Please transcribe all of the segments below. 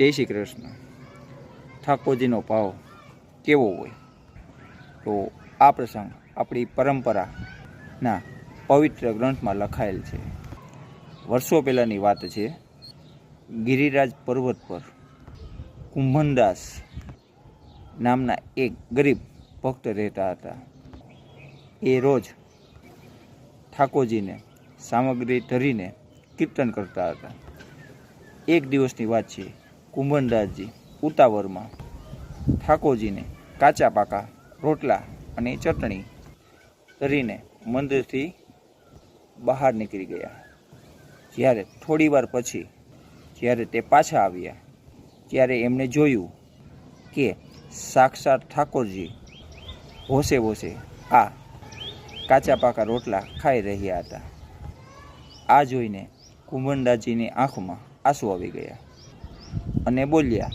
જય શ્રી કૃષ્ણ. ઠાકોરજીનો ભાવ કેવો હોય? તો આ પ્રસંગ આપણી પરંપરાના પવિત્ર ગ્રંથમાં લખાયેલ છે. વર્ષો પહેલાંની વાત છે. ગિરિરાજ પર્વત પર કુંભનદાસ નામના એક ગરીબ ભક્ત રહેતા હતા. એ રોજ ઠાકોરજીને સામગ્રી ધરીને કીર્તન કરતા હતા. એક દિવસની વાત છે. કુંભનદાસજી ઉતાવળમાં ઠાકોરજીને કાચા પાકા રોટલા અને ચટણી ધરીને મંદિરથી બહાર નીકળી ગયા. જ્યારે થોડી વાર પછી જ્યારે તે પાછા આવ્યા ત્યારે એમણે જોયું કે સાક્ષાત ઠાકોરજી હોશે હોશે આ કાચા પાકા રોટલા ખાઈ રહ્યા હતા. આ જોઈને કુંભનદાસજીની આંખમાં આંસુ આવી ગયા અને બોલ્યા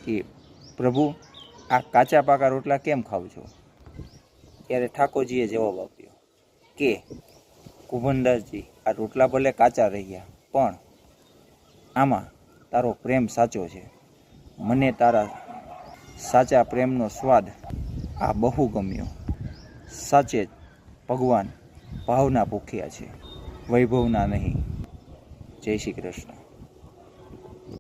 કે પ્રભુ, આ કાચા પાકા રોટલા કેમ ખાવ છો? ત્યારે ઠાકોરજીએ જવાબ આપ્યો કે કુંભનદાસજી, આ રોટલા ભલે કાચા રહ્યા પણ આમાં તારો પ્રેમ સાચો છે. મને તારા સાચા પ્રેમનો સ્વાદ આ બહુ ગમ્યો. સાચે જ ભગવાન ભાવના ભૂખ્યા છે, વૈભવના નહીં. જય શ્રી કૃષ્ણ.